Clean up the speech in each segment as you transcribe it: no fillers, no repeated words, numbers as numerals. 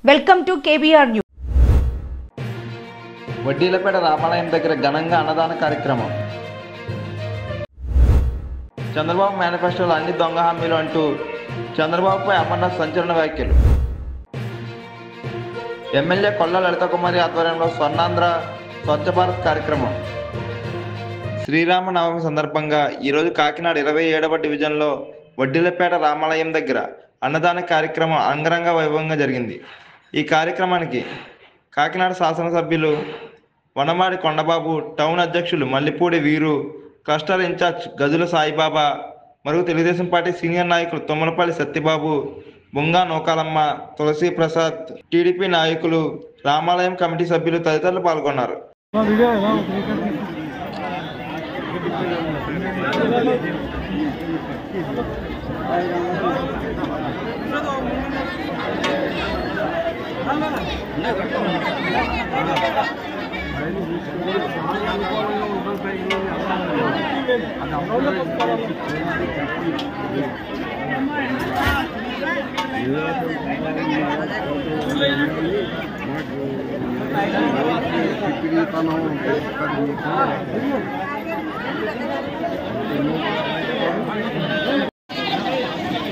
Welcome to KBR news. Vaddilapeta రామాలయం దగ్గర ఘనంగా అన్నదాన కార్యక్రమం. చంద్రబాబు మేనిఫెస్టోలో అన్ని దొంగ హామీలు అంటూ చంద్రబాబుపై అమర్నాథ్ సంచలన వ్యాఖ్యలు. ఎమ్మెల్యే కొల్లా లలితకుమారి ఆధ్వర్యంలో స్వర్ణాంధ్ర స్వచ్ఛ భారత్ కార్యక్రమం. శ్రీరామనవమి సందర్భంగా ఈరోజు కాకినాడ 27వ డివిజన్లో వడ్డీలపేట రామాలయం దగ్గర అన్నదాన కార్యక్రమం అంగరంగ వైభవంగా జరిగింది. ఈ కార్యక్రమానికి కాకినాడ శాసనసభ్యులు వనమాడి కొండబాబు, టౌన్ అధ్యక్షులు మల్లిపూడి వీరు, క్లస్టర్ ఇన్ఛార్జ్ గజుల సాయిబాబా మరియు తెలుగుదేశం పార్టీ సీనియర్ నాయకులు తుమ్మలపల్లి సత్యబాబు, బుంగా నూకాలమ్మ, తులసి ప్రసాద్, టీడీపీ నాయకులు, రామాలయం కమిటీ సభ్యులు తదితరులు పాల్గొన్నారు.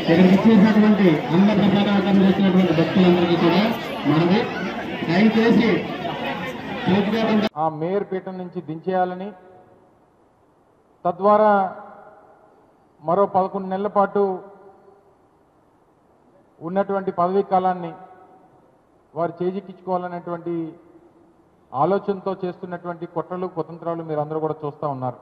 ఇక్కడికి ఇచ్చేసినటువంటి అన్న ప్రసాదం చేసినటువంటి భక్తులందరికీ కూడా మనమే దయచేసి ఆ మేయర్ పీఠం నుంచి దించేయాలని, తద్వారా మరో 11 నెలల పాటు ఉన్నటువంటి పదవీ కాలాన్ని వారు చేజిక్కించుకోవాలనేటువంటి ఆలోచనతో చేస్తున్నటువంటి కుట్రలు కుతంత్రాలు మీరు అందరూ కూడా చూస్తూ ఉన్నారు.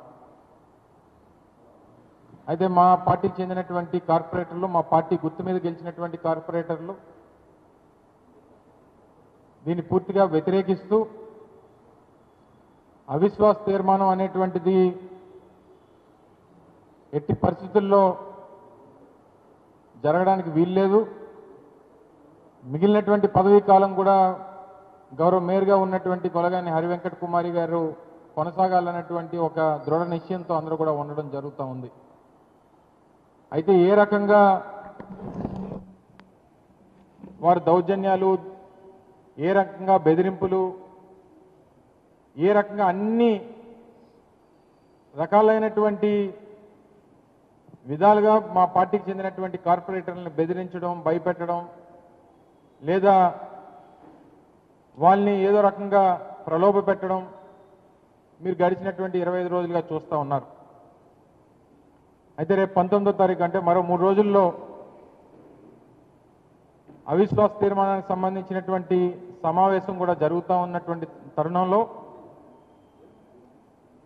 అయితే మా పార్టీకి చెందినటువంటి కార్పొరేటర్లు, మా పార్టీ గుర్తు మీద గెలిచినటువంటి కార్పొరేటర్లు దీన్ని పూర్తిగా వ్యతిరేకిస్తూ అవిశ్వాస తీర్మానం అనేటువంటిది ఎట్టి పరిస్థితుల్లో జరగడానికి వీల్లేదు, మిగిలినటువంటి పదవీ కాలం కూడా గౌరవ మేయర్గా ఉన్నటువంటి కొలగాని హరివెంకట కుమారి గారు కొనసాగాలన్నటువంటి ఒక దృఢ నిశ్చయంతో అందరూ కూడా ఉండడం జరుగుతూ ఉంది. అయితే ఏ రకంగా వారి దౌర్జన్యాలు, ఏ రకంగా బెదిరింపులు, ఏ రకంగా అన్ని రకాలైనటువంటి విధాలుగా మా పార్టీకి చెందినటువంటి కార్పొరేటర్లను బెదిరించడం, భయపెట్టడం, లేదా వాళ్ళని ఏదో రకంగా ప్రలోభ పెట్టడం మీరు గడిచినటువంటి 25 రోజులుగా చూస్తూ ఉన్నారు. అయితే రేపు 19వ తారీఖు అంటే మరో 3 రోజుల్లో అవిశ్వాస తీర్మానానికి సంబంధించినటువంటి సమావేశం కూడా జరుగుతూ ఉన్నటువంటి తరుణంలో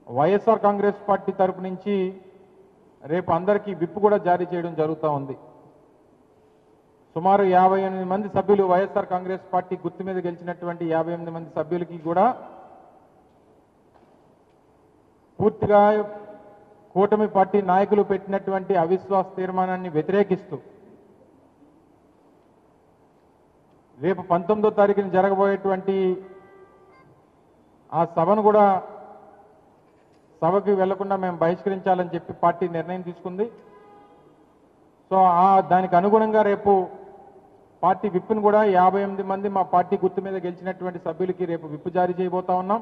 వైఎస్ఆర్ కాంగ్రెస్ పార్టీ తరపు నుంచి రేపు అందరికీ విప్ కూడా జారీ చేయడం జరుగుతూ ఉంది. సుమారు 58 మంది సభ్యులు, వైఎస్ఆర్ కాంగ్రెస్ పార్టీ గుర్తు మీద గెలిచినటువంటి 58 మంది సభ్యులకి కూడా పూర్తిగా కూటమి పార్టీ నాయకులు పెట్టినటువంటి అవిశ్వాస తీర్మానాన్ని వ్యతిరేకిస్తూ రేపు 19వ తారీఖున జరగబోయేటువంటి ఆ సభను కూడా సభకి వెళ్లకుండా మేము బహిష్కరించాలని చెప్పి పార్టీ నిర్ణయం తీసుకుంది. సో దానికి అనుగుణంగా రేపు పార్టీ విప్ను కూడా 58 మంది మా పార్టీ గుర్తు మీద గెలిచినటువంటి సభ్యులకి రేపు విప్ జారీ చేయబోతా ఉన్నాం.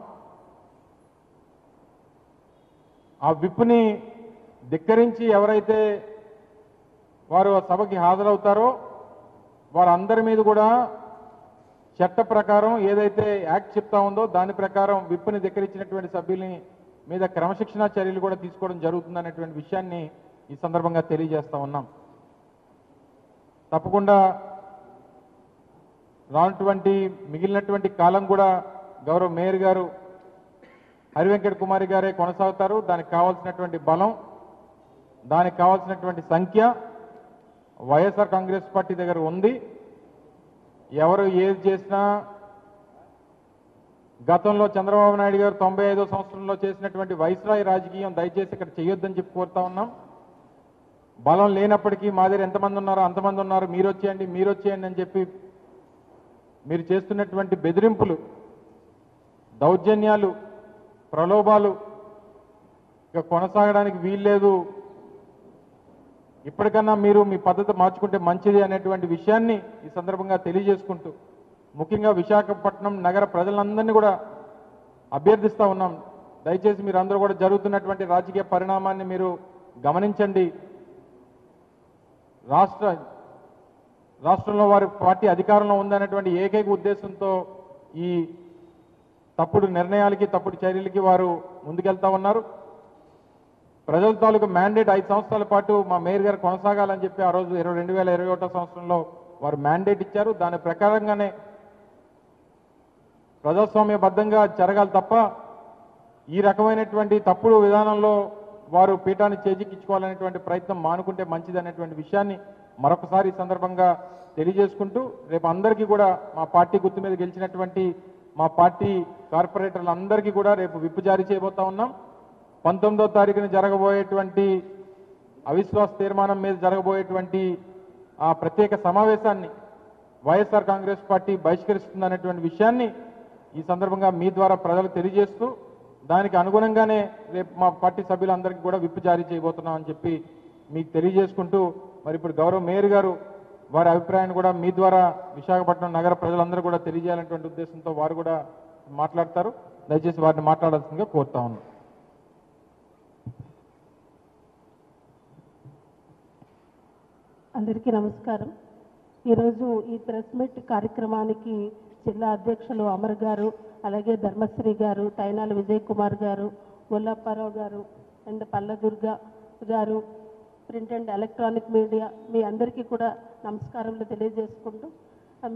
ఆ విప్ని ధిక్కరించి ఎవరైతే వారు సభకి హాజరవుతారో వారందరి మీద కూడా చట్ట ప్రకారం ఏదైతే యాక్ట్ చెప్తా ఉందో దాని ప్రకారం విప్ని ధిక్కరించినటువంటి సభ్యుల్ని మీద క్రమశిక్షణా చర్యలు కూడా తీసుకోవడం జరుగుతుందనేటువంటి విషయాన్ని ఈ సందర్భంగా తెలియజేస్తా ఉన్నాం. తప్పకుండా రానటువంటి మిగిలినటువంటి కాలం కూడా గౌరవ మేయర్ గారు హరివెంకట కుమారి గారే కొనసాగుతారు. దానికి కావాల్సినటువంటి బలం, దానికి కావాల్సినటువంటి సంఖ్య వైఎస్ఆర్ కాంగ్రెస్ పార్టీ దగ్గర ఉంది. ఎవరు ఏది చేసినా గతంలో చంద్రబాబు నాయుడు గారు 95వ సంవత్సరంలో చేసినటువంటి వైస్రాయ్ రాజకీయం దయచేసి ఇక్కడ చేయొద్దని చెప్పి కోరుతా ఉన్నాం. బలం లేనప్పటికీ మా దగ్గర ఎంతమంది ఉన్నారో అంతమంది ఉన్నారు, మీరు వచ్చేయండి అని చెప్పి మీరు చేస్తున్నటువంటి బెదిరింపులు, దౌర్జన్యాలు, ప్రలోభాలు ఇక కొనసాగడానికి వీల్లేదు. ఇప్పటికన్నా మీరు మీ పద్ధతి మార్చుకుంటే మంచిది అనేటువంటి విషయాన్ని ఈ సందర్భంగా తెలియజేసుకుంటూ ముఖ్యంగా విశాఖపట్నం నగర ప్రజలందరినీ కూడా అభ్యర్థిస్తూ ఉన్నాం. దయచేసి మీరు అందరూ కూడా జరుగుతున్నటువంటి రాజకీయ పరిణామాన్ని మీరు గమనించండి. రాష్ట్రంలో వారి పార్టీ అధికారంలో ఉందనేటువంటి ఏకైక ఉద్దేశంతో ఈ తప్పుడు నిర్ణయాలకి తప్పుడు చర్యలకి వారు ముందుకెళ్తా ఉన్నారు. ప్రజల తాలూకు మ్యాండేట్ 5 సంవత్సరాల పాటు మా మేయర్ గారు కొనసాగాలని చెప్పి ఆ రోజు 2021 సంవత్సరంలో వారు మ్యాండేట్ ఇచ్చారు. దాని ప్రకారంగానే ప్రజాస్వామ్యబద్ధంగా జరగాలి తప్ప ఈ రకమైనటువంటి తప్పుడు విధానంలో వారు పీఠాన్ని చేజిక్కించుకోవాలనేటువంటి ప్రయత్నం మానుకుంటే మంచిదనేటువంటి విషయాన్ని మరొకసారి ఈ సందర్భంగా తెలియజేసుకుంటూ రేపు అందరికీ కూడా మా పార్టీ గుర్తు మీద గెలిచినటువంటి మా పార్టీ కార్పొరేటర్లందరికీ కూడా రేపు విప్ జారీ చేయబోతా ఉన్నాం. 19వ తారీఖున జరగబోయేటువంటి అవిశ్వాస తీర్మానం మీద జరగబోయేటువంటి ఆ ప్రత్యేక సమావేశాన్ని వైఎస్ఆర్ కాంగ్రెస్ పార్టీ బహిష్కరిస్తుందనేటువంటి విషయాన్ని ఈ సందర్భంగా మీ ద్వారా ప్రజలకు తెలియజేస్తూ దానికి అనుగుణంగానే రేపు మా పార్టీ సభ్యులందరికీ కూడా విప్ జారీ చేయబోతున్నాం అని చెప్పి మీకు తెలియజేసుకుంటూ మరి ఇప్పుడు గౌరవ మేయర్ గారు వారి అభిప్రాయాన్ని కూడా మీ ద్వారా విశాఖపట్నం నగర ప్రజలందరూ కూడా తెలియజేయాలనేటువంటి ఉద్దేశంతో వారు కూడా మాట్లాడతారు. దయచేసి వారిని మాట్లాడాల్సిందిగా కోరుతా ఉన్నాం. అందరికీ నమస్కారం. ఈరోజు ఈ ప్రెస్ మీట్ కార్యక్రమానికి జిల్లా అధ్యక్షులు అమర్ గారు, అలాగే ధర్మశ్రీ గారు, తైనాల విజయ్ కుమార్ గారు, గొల్లప్పారావు గారు అండ్ పల్లదుర్గ గారు, ప్రింట్ అండ్ ఎలక్ట్రానిక్ మీడియా మీ అందరికీ కూడా నమస్కారములు తెలియజేసుకుంటూ,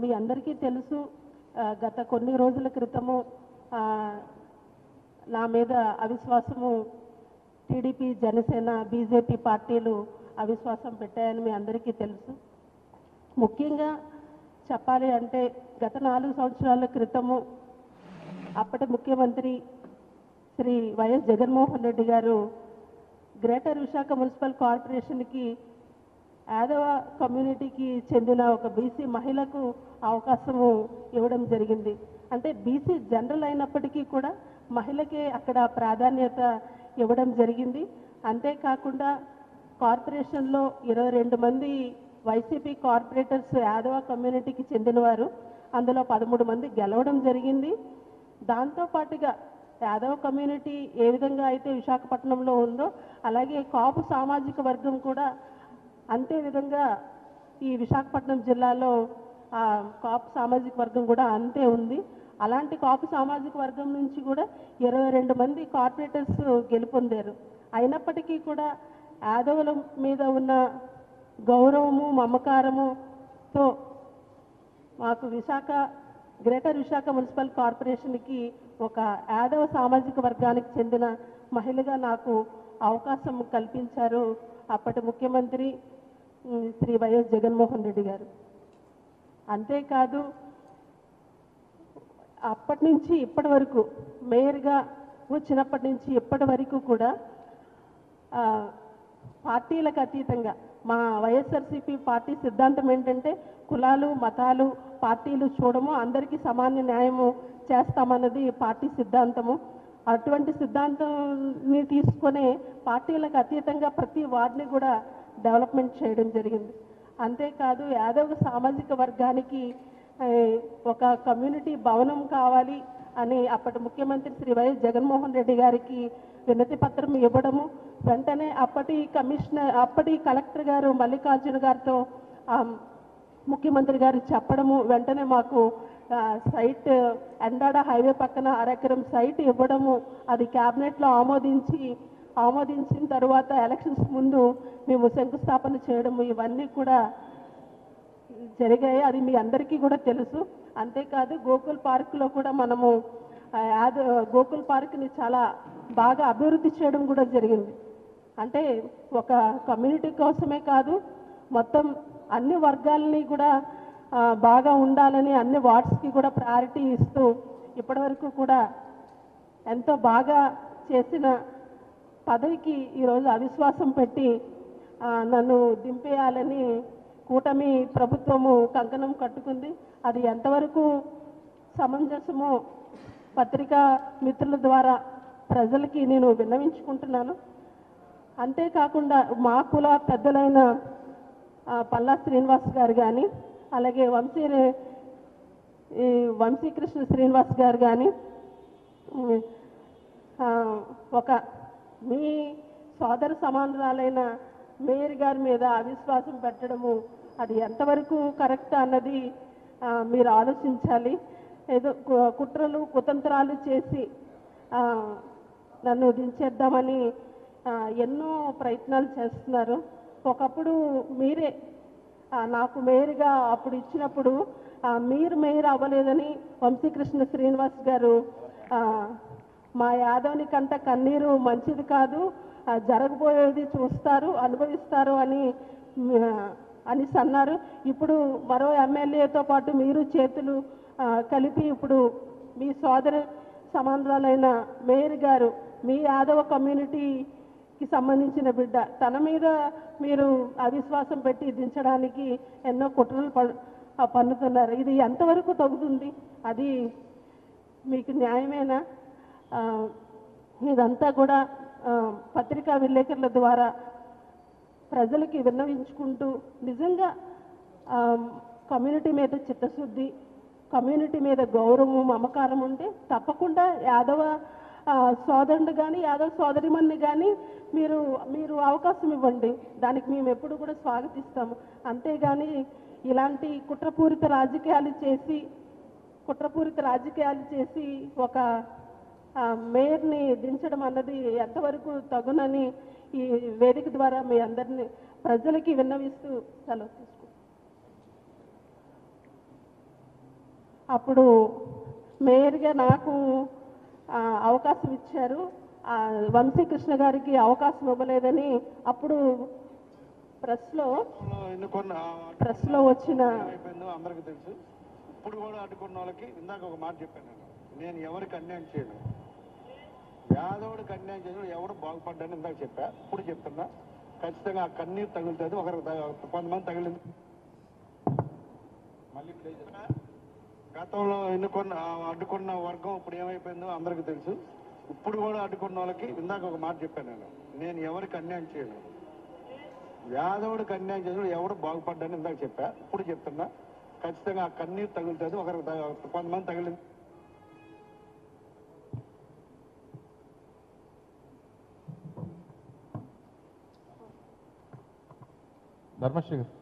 మీ అందరికీ తెలుసు గత కొన్ని రోజుల క్రితము నా మీద అవిశ్వాసము టీడీపీ, జనసేన, బీజేపీ పార్టీలు అవిశ్వాసం పెట్టాయని మీ అందరికీ తెలుసు. ముఖ్యంగా చెప్పాలి అంటే గత 4 సంవత్సరాల క్రితము అప్పటి ముఖ్యమంత్రి శ్రీ వైఎస్ జగన్మోహన్ రెడ్డి గారు గ్రేటర్ విశాఖ మున్సిపల్ కార్పొరేషన్కి యాదవ కమ్యూనిటీకి చెందిన ఒక బీసీ మహిళకు అవకాశము ఇవ్వడం జరిగింది. అంటే బీసీ జనరల్ అయినప్పటికీ కూడా మహిళకే అక్కడ ప్రాధాన్యత ఇవ్వడం జరిగింది. అంతేకాకుండా కార్పొరేషన్లో 22 మంది వైసీపీ కార్పొరేటర్స్ యాదవ కమ్యూనిటీకి చెందినవారు, అందులో 13 మంది గెలవడం జరిగింది. దాంతోపాటుగా యాదవ కమ్యూనిటీ ఏ విధంగా అయితే విశాఖపట్నంలో ఉందో అలాగే కాపు సామాజిక వర్గం కూడా అంతే విధంగా ఈ విశాఖపట్నం జిల్లాలో కాపు సామాజిక వర్గం కూడా అంతే ఉంది. అలాంటి కాపు సామాజిక వర్గం నుంచి కూడా 22 మంది కార్పొరేటర్స్ గెలుపొందారు. అయినప్పటికీ కూడా యాదవుల మీద ఉన్న గౌరవము, మమకారముతో మాకు గ్రేటర్ విశాఖ మున్సిపల్ కార్పొరేషన్కి ఒక యాదవ సామాజిక వర్గానికి చెందిన మహిళగా నాకు అవకాశం కల్పించారు అప్పటి ముఖ్యమంత్రి శ్రీ వైఎస్ జగన్మోహన్ రెడ్డి గారు. అంతేకాదు అప్పటి నుంచి ఇప్పటి వరకు మేయర్గా వచ్చినప్పటి నుంచి ఇప్పటి వరకు కూడా పార్టీలకు అతీతంగా మా వైఎస్ఆర్సీపీ పార్టీ సిద్ధాంతం ఏంటంటే కులాలు, మతాలు, పార్టీలు చూడము, అందరికీ సమాన న్యాయము చేస్తామన్నది పార్టీ సిద్ధాంతము. అటువంటి సిద్ధాంతాన్ని తీసుకునే పార్టీలకు అతీతంగా ప్రతి వార్డుని కూడా డెవలప్మెంట్ చేయడం జరిగింది. అంతేకాదు యాదవ సామాజిక వర్గానికి ఒక కమ్యూనిటీ భవనం కావాలి అని అప్పటి ముఖ్యమంత్రి శ్రీ వైఎస్ జగన్మోహన్ రెడ్డి గారికి వినతి పత్రం ఇవ్వడము, వెంటనే అప్పటి కలెక్టర్ గారు మల్లికార్జున గారితో ముఖ్యమంత్రి గారు చెప్పడము, వెంటనే మాకు సైట్ ఎండాడ హైవే పక్కన 1 ఎకరం సైట్ ఇవ్వడము, అది క్యాబినెట్లో ఆమోదించిన తర్వాత ఎలక్షన్స్ ముందు మేము శంకుస్థాపన చేయడము, ఇవన్నీ కూడా జరిగాయి. అది మీ అందరికీ కూడా తెలుసు. అంతేకాదు గోకుల్ పార్క్లో కూడా మనము గోకుల్ పార్క్ని చాలా బాగా అభివృద్ధి చేయడం కూడా జరిగింది. అంటే ఒక కమ్యూనిటీ కోసమే కాదు, మొత్తం అన్ని వర్గాలని కూడా బాగా ఉండాలని అన్ని వార్డ్స్కి కూడా ప్రయారిటీ ఇస్తూ ఇప్పటివరకు కూడా ఎంతో బాగా చేసిన పదవికి ఈరోజు అవిశ్వాసం పెట్టి నన్ను దింపేయాలని కూటమి ప్రభుత్వము కంకణం కట్టుకుంది. అది ఎంతవరకు సమంజసమో పత్రికా మిత్రుల ద్వారా ప్రజలకి నేను విన్నవించుకుంటున్నాను. అంతేకాకుండా మా కుల పెద్దలైన పల్లా శ్రీనివాస్ గారు కానీ అలాగే ఈ వంశీకృష్ణ శ్రీనివాస్ గారు కానీ ఒక మీ సోదర సమానురాలైన మేయర్ గారి మీద అవిశ్వాసం పెట్టడము అది ఎంతవరకు కరెక్ట్ అన్నది మీరు ఆలోచించాలి. ఏదో కుట్రలు కుతంత్రాలు చేసి నన్ను దించేద్దామని ఎన్నో ప్రయత్నాలు చేస్తున్నారు. ఒకప్పుడు మీరే నాకు మేయర్గా అప్పుడు ఇచ్చినప్పుడు మీరు మేయర్ అవ్వలేదని వంశీకృష్ణ శ్రీనివాస్ గారు మా యాదవ్ని కంట కన్నీరు మంచిది కాదు, జరగబోయేది చూస్తారు అనుభవిస్తారు అని అన్నారు. ఇప్పుడు మరో ఎమ్మెల్యేతో పాటు మీరు చేతులు కలిపి ఇప్పుడు మీ సోదరి సమానురాలైన మేయర్ గారు మీ యాదవ కమ్యూనిటీకి సంబంధించిన బిడ్డ తన మీద మీరు అవిశ్వాసం పెట్టి దించడానికి ఎన్నో కుట్రలు పన్నుతున్నారు. ఇది ఎంతవరకు తగ్గుతుంది? అది మీకు న్యాయమేనా? ఇదంతా కూడా పత్రికా విలేకరుల ద్వారా ప్రజలకి విన్నవించుకుంటూ నిజంగా కమ్యూనిటీ మీద చిత్తశుద్ధి, కమ్యూనిటీ మీద గౌరవం మమకారం ఉంటే తప్పకుండా యాదవ సోదరుడు కానీ యాదవ సోదరిమణ్ణి కానీ మీరు అవకాశం ఇవ్వండి, దానికి మేము ఎప్పుడు కూడా స్వాగతిస్తాము. అంతేగాని ఇలాంటి కుట్రపూరిత రాజకీయాలు చేసి ఒక మేయర్ని దించడం అన్నది ఎంతవరకు తగునని ఈ వేదిక ద్వారా మీ అందరినీ ప్రజలకి విన్నవిస్తూ సెలవు తీసుకుంటాం. అప్పుడు మేయర్గా నాకు అవకాశం ఇచ్చారు, వంశీకృష్ణ గారికి అవకాశం ఇవ్వలేదని అప్పుడు ప్రెస్లో వచ్చిన అందరికీ తెలుసు. ఇప్పుడు కూడా అడ్డుకున్న వాళ్ళకి ఇందాక ఒక మాట చెప్పాను, నేను ఎవరికి అన్యాయం చేయను, యాదవుడికి అన్యాయం చేయను, ఎవరు బాగుపడ్డాని ఇందాక చెప్పా, ఇప్పుడు చెప్తున్నా. ఖచ్చితంగా ఆ కన్నీరు తగులుతుంది, కొంతమంది తగిలింది. మళ్ళీ గతంలో అడ్డుకున్న వర్గం ఇప్పుడు ఏమైపోయిందో అందరికీ తెలుసు. ఇప్పుడు కూడా అడ్డుకున్న వాళ్ళకి ఇందాక ఒక మాట చెప్పాను, నేను ఎవరికి అన్యాయం చేయను, యాదవుడికి అన్యాయం చేయను, ఎవరు బాగుపడ్డాని ఇందాక చెప్పా, ఇప్పుడు చెప్తున్నా. ఖచ్చితంగా ఆ కన్నీరు తగులుతుంది, కొంతమంది తగిలింది. ధర్మశ్రీ గారు.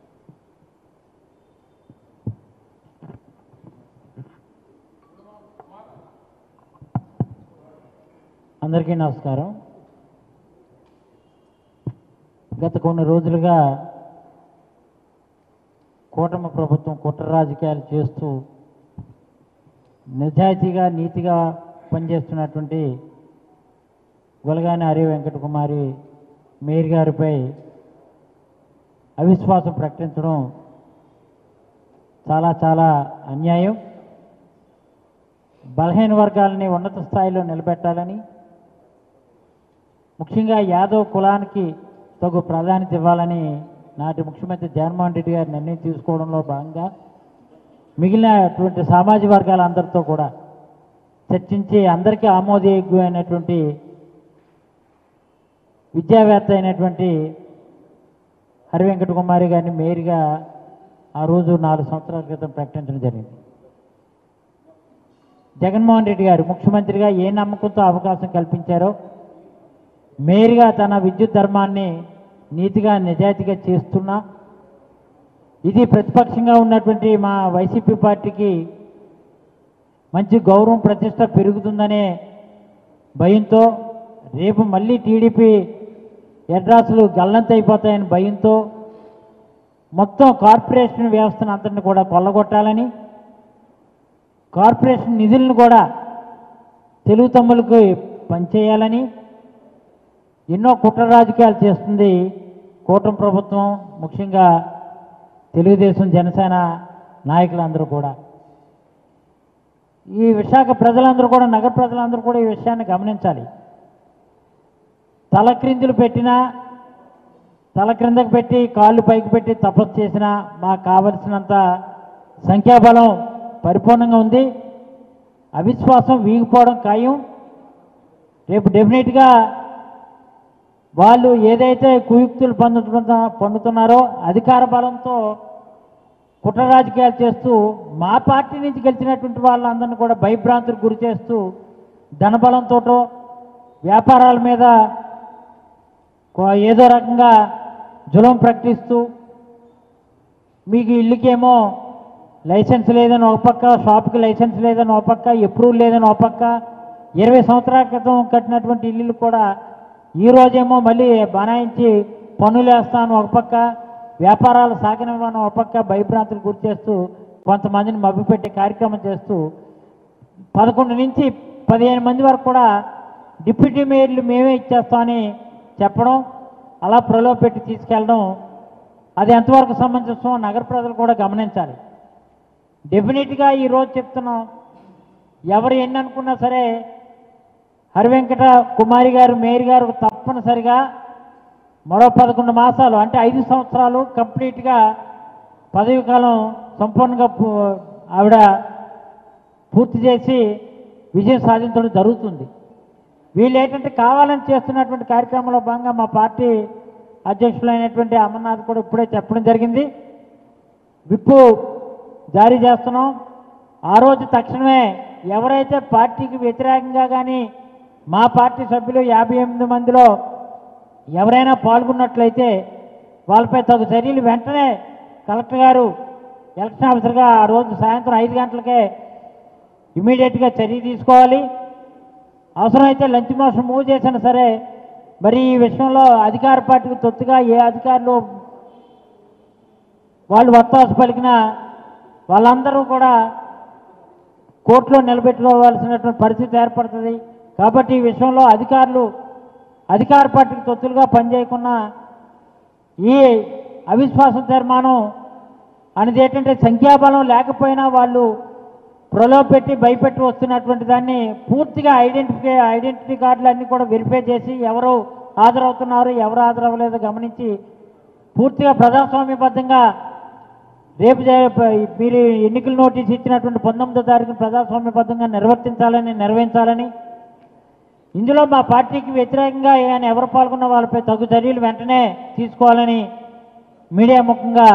అందరికీ నమస్కారం. గత కొన్ని రోజులుగా కూటమి ప్రభుత్వం కుట్ర రాజకీయాలు చేస్తూ నిజాయితీగా నీతిగా పనిచేస్తున్నటువంటి గొలగాని హరి వెంకటకుమారి మేయర్ గారిపై అవిశ్వాసం ప్రకటించడం చాలా చాలా అన్యాయం. బలహీన వర్గాలని ఉన్నత స్థాయిలో నిలబెట్టాలని, ముఖ్యంగా యాదవ్ కులానికి తగు ప్రాధాన్యత ఇవ్వాలని నాటి ముఖ్యమంత్రి జగన్మోహన్ రెడ్డి గారు నిర్ణయం తీసుకోవడంలో భాగంగా మిగిలినటువంటి సామాజిక వర్గాలందరితో కూడా చర్చించి అందరికీ ఆమోదయోగ్యమైనటువంటి విద్యావేత్త అయినటువంటి హరి వెంకటకుమారి గారిని మేయర్గా ఆ రోజు 4 సంవత్సరాల క్రితం ప్రకటించడం జరిగింది. జగన్మోహన్ రెడ్డి గారు ముఖ్యమంత్రిగా ఏ నమ్మకంతో అవకాశం కల్పించారో మేయర్గా తన విద్యుత్ ధర్మాన్ని నీతిగా నిజాయితీగా చేస్తున్నా, ఇది ప్రతిపక్షంగా ఉన్నటువంటి మా వైసీపీ పార్టీకి మంచి గౌరవం ప్రతిష్ట పెరుగుతుందనే భయంతో, రేపు మళ్ళీ టీడీపీ అడ్రస్లు గల్లంతైపోతాయని భయంతో మొత్తం కార్పొరేషన్ వ్యవస్థను అంతటిని కూడా కొల్లగొట్టాలని, కార్పొరేషన్ నిధులను కూడా తెలుగు తమ్ములకు పనిచేయాలని ఎన్నో కుట్ర రాజకీయాలు చేస్తుంది కూటమి ప్రభుత్వం, ముఖ్యంగా తెలుగుదేశం జనసేన నాయకులందరూ కూడా. ఈ విశాఖ ప్రజలందరూ కూడా, నగర ప్రజలందరూ కూడా ఈ విషయాన్ని గమనించాలి. తల క్రిందకు పెట్టి కాళ్ళు పైకి పెట్టి తపస్సు చేసినా మాకు కావలసినంత సంఖ్యాబలం పరిపూర్ణంగా ఉంది. అవిశ్వాసం వీగిపోవడం ఖాయం. రేపు డెఫినెట్గా వాళ్ళు ఏదైతే కుయుక్తులు పొందుతున్నారో అధికార బలంతో కుట్ర రాజకీయాలు చేస్తూ మా పార్టీ నుంచి గెలిచినటువంటి వాళ్ళందరినీ కూడా భయభ్రాంతులకు గురి చేస్తూ ధనబలంతోటో వ్యాపారాల మీద ఏదో రకంగా జులం ప్రకటిస్తూ మీకు ఇల్లుకేమో లైసెన్స్ లేదని ఒక పక్క, షాప్కి లైసెన్స్ లేదని ఒక పక్క, అప్రూవల్ లేదని ఒక పక్క, 20 సంవత్సరాల క్రితం కట్టినటువంటి ఇల్లులు కూడా ఈరోజేమో మళ్ళీ బనాయించి పన్నులు వేస్తాను ఒక పక్క, వ్యాపారాలు సాగనివ్వను ఒక పక్క భయభ్రాంతులు గురి చేస్తూ కొంతమందిని మభ్యపెట్టే కార్యక్రమం చేస్తూ 11 నుంచి 15 మంది వరకు కూడా డిప్యూటీ మేయర్లు మేమే ఇచ్చేస్తామని చెప్పడం, అలా ప్రలోభపెట్టి తీసుకెళ్ళడం, అది ఎంతవరకు సమంజసమో నగర ప్రజలు కూడా గమనించాలి. డెఫినెట్గా ఈరోజు చెప్తున్నాం, ఎవరు ఎన్ని అనుకున్నా సరే హరివెంకట కుమారి గారు మేయర్ గారు తప్పనిసరిగా మరో 11 మాసాలు అంటే 5 సంవత్సరాలు కంప్లీట్గా పదవి కాలం సంపూర్ణంగా ఆవిడ పూర్తి చేసి విజయం సాధించడం జరుగుతుంది. వీళ్ళు ఏంటంటే కావాలని చేస్తున్నటువంటి కార్యక్రమంలో భాగంగా మా పార్టీ అధ్యక్షులైనటువంటి అమర్నాథ్ కూడా ఇప్పుడే చెప్పడం జరిగింది. విప్పు జారీ చేస్తున్నాం. ఆ రోజు తక్షణమే ఎవరైతే పార్టీకి వ్యతిరేకంగా కానీ మా పార్టీ సభ్యులు 58 మందిలో ఎవరైనా పాల్గొన్నట్లయితే వాళ్ళపై తగు చర్యలు వెంటనే కలెక్టర్ గారు ఎలక్షన్ ఆఫీసర్గా ఆ రోజు సాయంత్రం 5 గంటలకే ఇమీడియట్గా చర్య తీసుకోవాలి. అవసరమైతే లంచ్ మోషన్ మూవ్ చేసినా సరే మరి ఈ విషయంలో అధికార పార్టీకి తొత్తుగా ఏ అధికారులు వాళ్ళు వత్తాసు పలికినా వాళ్ళందరూ కూడా కోర్టులో నిలబెట్టుకోవాల్సినటువంటి పరిస్థితి ఏర్పడుతుంది. కాబట్టి ఈ విషయంలో అధికారులు అధికార పార్టీకి తొత్తులుగా పనిచేయకుండా ఈ అవిశ్వాస తీర్మానం అనేది ఏంటంటే సంఖ్యాబలం లేకపోయినా వాళ్ళు ప్రలోభపెట్టి భయపెట్టి వస్తున్నటువంటి దాన్ని పూర్తిగా ఐడెంటిటీ కార్డులు అన్నీ కూడా వెరిఫై చేసి ఎవరు హాజరవుతున్నారు ఎవరు హాజరవ్వలేదో గమనించి పూర్తిగా ప్రజాస్వామ్యబద్ధంగా రేపు మీరు ఎన్నికల నోటీస్ ఇచ్చినటువంటి 19వ తారీఖున ప్రజాస్వామ్యబద్ధంగా నిర్వహించాలని ఇందులో మా పార్టీకి వ్యతిరేకంగా ఆయన ఎవరు పాల్గొన్న వాళ్ళపై తగు చర్యలు వెంటనే తీసుకోవాలని మీడియా ముఖంగా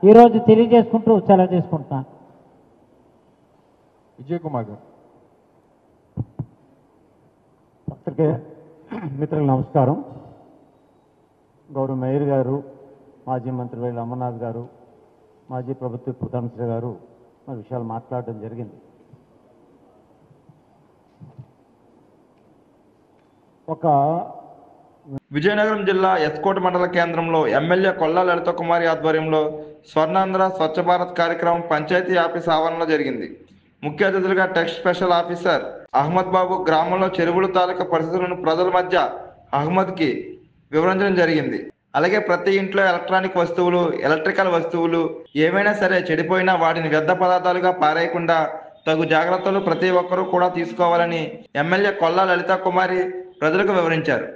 ఈరోజు తెలియజేసుకుంటూ సెలవు తీసుకుంటున్నాను. విజయ్ కుమార్ గారు. పత్రికే మిత్రులకు నమస్కారం. గౌరవ మేయర్ గారు, మాజీ మంత్రి వైల అమర్నాథ్ గారు, మాజీ ప్రభుత్వ ప్రధానమంత్రి గారు మా విషయాలు మాట్లాడడం జరిగింది. విజయనగరం జిల్లా ఎస్కోట మండల కేంద్రంలో ఎమ్మెల్యే కొల్లా లలిత కుమారి ఆధ్వర్యంలో స్వర్ణాంధ్ర స్వచ్ఛ భారత్ కార్యక్రమం పంచాయతీ ఆఫీస్ ఆవరణలో జరిగింది. ముఖ్య అతిథులుగా టెక్స్ట్ స్పెషల్ ఆఫీసర్ అహ్మద్ బాబు గ్రామంలో చెరువుల తాలూకా పరిస్థితులను ప్రజల మధ్య అహ్మద్కి వివరించడం జరిగింది. అలాగే ప్రతి ఇంట్లో ఎలక్ట్రానిక్ వస్తువులు, ఎలక్ట్రికల్ వస్తువులు ఏమైనా సరే చెడిపోయినా వాటిని వ్యర్థ పదార్థాలుగా పారేయకుండా తగు జాగ్రత్తలు ప్రతి ఒక్కరూ కూడా తీసుకోవాలని ఎమ్మెల్యే కొల్లా లలిత కుమారి ప్రజలకు వివరించారు.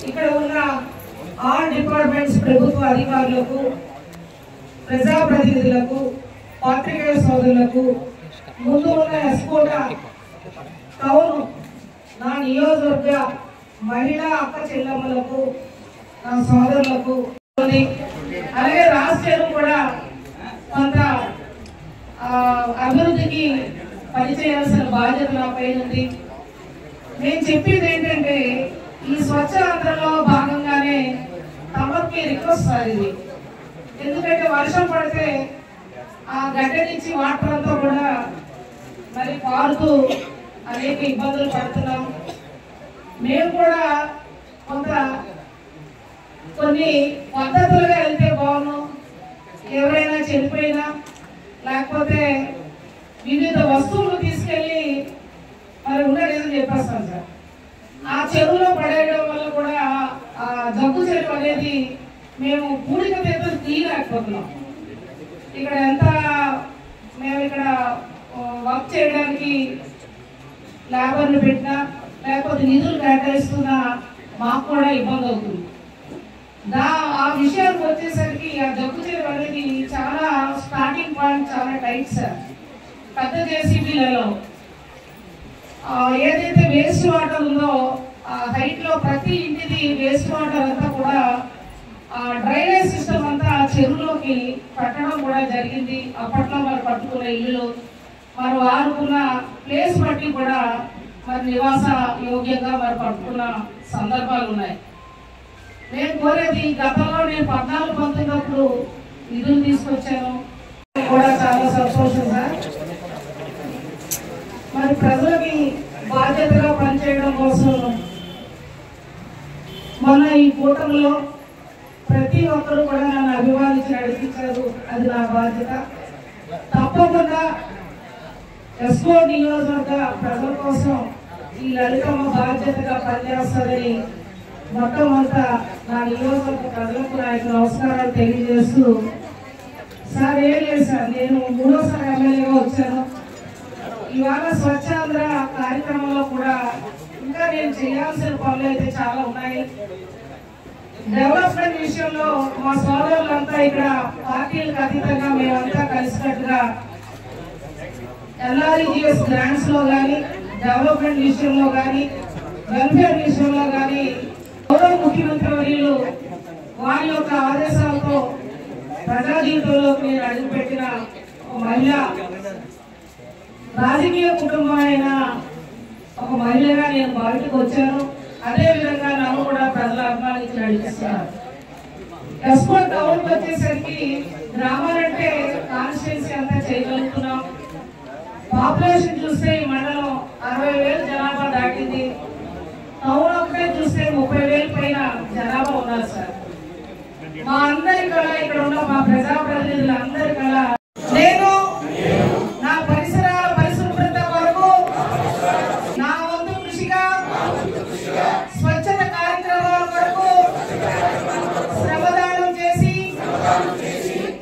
ఇక్కడ ఉన్న ఆల్ డిపార్ట్మెంట్స్ ప్రభుత్వ అధికారులకు, ప్రజాప్రతినిధులకు, పాత్రికేయ సోదరులకు, ముందు ఉన్న ఎస్కోట టౌన్ నా నియోజకవర్గ మహిళా అక్క చెల్లెమ్మలకు, నా సోదరులకు, అలాగే రాష్ట్రం కూడా కొంత అభివృద్ధికి పనిచేయాల్సిన బాధ్యత నాపై ఉంది. నేను చెప్పేది ఏంటంటే ఈ స్వచ్ఛ ఆంధ్రలో భాగంగానే తమకి రిక్వెస్ట్ సాగింది. ఎందుకంటే వర్షం పడితే ఆ గడ్డ నుంచి వాటర్ అంతా కూడా మరి పారుతూ అనేక ఇబ్బందులు పడుతున్నాం. మేము కూడా కొన్ని పద్ధతులుగా వెళ్తే బాగున్నాం. ఎవరైనా చనిపోయినా లేకపోతే వివిధ వస్తువులు తీసుకెళ్ళి మరి ఉండలేదని చెప్పేస్తాం సార్. ఆ చెరువులో పడేయడం వల్ల కూడా ఆ జగ్గు చెరువు అనేది మేము పూడిక తీర్థం తీయలేకపోతున్నాం. ఇక్కడ మేము ఇక్కడ వర్క్ చేయడానికి లేబర్లు పెట్టినా లేకపోతే నిధులు కేటాయిస్తున్నా మాకు కూడా ఇబ్బంది అవుతుంది. ఆ విషయానికి వచ్చేసరికి ఆ జగ్గు చెరువు అనేది చాలా స్టార్టింగ్ పాయింట్ చాలా టైట్ సార్. పెద్ద జేసీబీలలో ఏదైతే వేస్ట్ వాటర్ ఉందో ఆ హైట్ లో ప్రతి ఇంటిది వేస్ట్ వాటర్ అంతా కూడా డ్రైనేజ్ సిస్టమ్ అంతా చెరువులోకి పట్టడం కూడా జరిగింది. అప్పట్లో మరి పట్టుకున్న ఇల్లు మరి వారుకున్న ప్లేస్ బట్టి కూడా మరి నివాస యోగ్యంగా మరి పట్టుకున్న సందర్భాలు ఉన్నాయి. నేను కోరేది, గతంలో నేను 14-19 నిధులు తీసుకొచ్చాను కూడా చాలా సంతోషం సార్. మరి ప్రజలకి బాధ్యతగా పనిచేయడం కోసం మొన్న ఈ కూటమిలో ప్రతి ఒక్కరు కూడా నన్ను అభిమానించి నడిపించారు. అది నా బాధ్యత. తప్పకుండా ఎస్కో నియోజకవర్గ ప్రజల కోసం ఈ లలితమ్మ బాధ్యతగా పనిచేస్తుందని మొట్టమొదట నా నియోజకవర్గ ప్రజలకు నా యొక్క నమస్కారాలు తెలియజేస్తూ, సార్ ఏం లేదు సార్, నేను 3వసారి ఎమ్మెల్యేగా వచ్చాను. ఇవాళ స్వచ్ఛాంధ్ర కార్యక్రమంలో కూడా ఇంకా నేను చేయాల్సిన పనులు అయితే చాలా ఉన్నాయి. డెవలప్మెంట్ విషయంలో మా సోదరులంతా ఇక్కడ పార్టీలకు అతీతంగా మేమంతా కలిసినట్టుగా LRGS గ్రాంట్స్ లో కానీ, డెవలప్మెంట్ విషయంలో కానీ, వెల్ఫేర్ విషయంలో కానీ గౌరవ ముఖ్యమంత్రి వర్యులు వారి యొక్క ఆదేశాలతో ప్రజా జీవితంలోకి నేను అడుగుపెట్టిన ఒక మహిళ, రాజకీయ కుటుంబం అయిన ఒక మహిళగా నేను బయటకు వచ్చాను. అదేవిధంగా నన్ను కూడా ప్రజలు అభిమానించి నడిపిస్తున్నారు. ఎస్కో టౌన్కి వచ్చేసరికి గ్రామాలంటే కాన్స్టిట్యున్సీ అంతా చేయగలుగుతున్నాం. పాపులేషన్ చూస్తే ఈ మండలం 60,000 జనాభా దాటింది. టౌన్ ఒకటే చూస్తే 30,000 పైన జనాభా ఉన్నారు సార్. మా అందరి కళ, ఇక్కడ ఉన్న మా ప్రజాప్రతినిధులందరి కళ, నేను నా పరిసరాల పరిశుభ్రత వరకు నా వంతు కృషిగా స్వచ్ఛత కార్యక్రమాల వరకు శ్రమదానం చేసి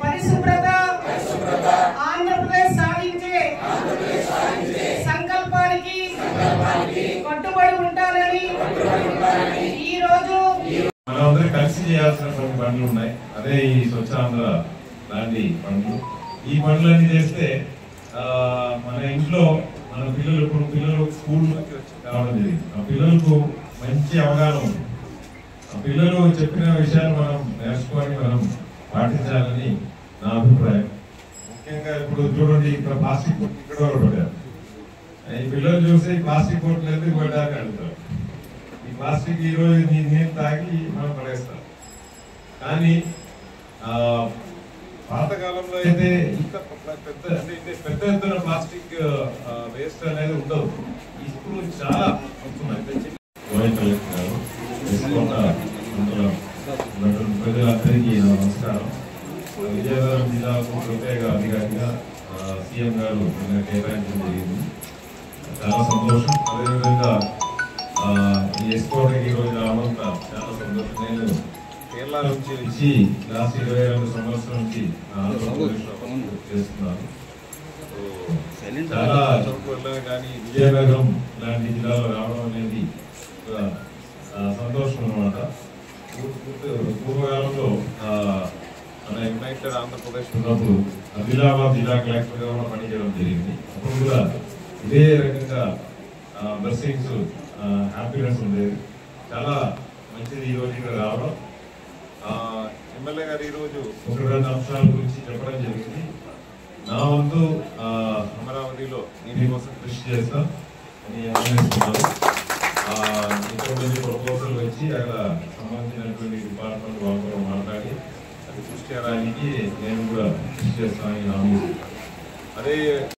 పరిశుభ్రత ఆంధ్రప్రదేశ్ సాధించే సంకల్పానికి కట్టుబడి ఉంటానని ఈ రోజు మనందరూ కలిసి చేయాల్సిన కొన్ని పనులు ఉన్నాయి. అదే ఈ స్వచ్ఛాంధ్ర లాంటి పనులు. ఈ పనులన్నీ చేస్తే మన ఇంట్లో మన పిల్లలు, ఇప్పుడు పిల్లలు స్కూల్ నుంచి వచ్చి రావడం జరిగింది, ఆ పిల్లలకు మంచి అవగాహన ఉంది. ఆ పిల్లలు చెప్పిన విషయాలు మనం నేర్చుకొని మనం పాటించాలని నా అభిప్రాయం. ముఖ్యంగా ఇప్పుడు చూడండి, ఇక్కడ ప్లాస్టిక్ బోట్లు ఇక్కడ పడ్డారు. ఈ పిల్లలు చూస్తే ఈ ప్లాస్టిక్ బోట్లు ఎందుకు పడ్డాక అడుగుతారు. ఈ ప్లాస్టిక్ ఈరోజు నీరు తాగి మనం పడేస్తాం. కానీ పాతకాలంలో అయితే ఇంత పెద్ద ఎత్తున ప్లాస్టిక్ వేస్ట్ అనేది ఉండదు. ఇప్పుడు చాలా వస్తున్నాయి. ప్రజలందరికీ నమస్కారం. విజయనగరం జిల్లాకు ప్రత్యేక అధికారిగా సీఎం గారు కేటాయించడం జరిగింది. చాలా సంతోషం. అదేవిధంగా ఈ ఎస్కోటకి ఈరోజు రావడం చాలా సంతోషం. నేను కేరళ నుంచి వచ్చి లాస్ట్ 22 సంవత్సరం నుంచి ఆంధ్రప్రదేశ్లో చేస్తున్నాను. చాలా చోట్ల కానీ విజయనగరం లాంటి జిల్లాలో రావడం అనేది సంతోషం అన్నమాట. పూర్వకాలంలో మన యునైటెడ్ ఆంధ్రప్రదేశ్ ఉన్నప్పుడు ఆదిలాబాద్ జిల్లా కలెక్టర్గా కూడా పనిచేయడం జరిగింది. అప్పుడు కూడా ఇదే రకంగా బ్లెస్సింగ్స్, హ్యాపీనెస్ ఉండేది. చాలా మంచిది ఈరోజు ఇక్కడ రావడం. ఎమ్మెల్యే గారు ఈరోజు 1-2 అంశాల గురించి చెప్పడం జరిగింది. నా వంతు అమరావతిలో దీనికోసం కృషి చేస్తాం అని అనుకుంటున్నాను. ఇక్కడ నుంచి ప్రపోజల్ వచ్చి అక్కడ సంబంధించినటువంటి డిపార్ట్మెంట్ వాళ్ళతో మాట్లాడి అది కృషి చేయడానికి నేను కూడా కృషి చేస్తానని హామీ. అదే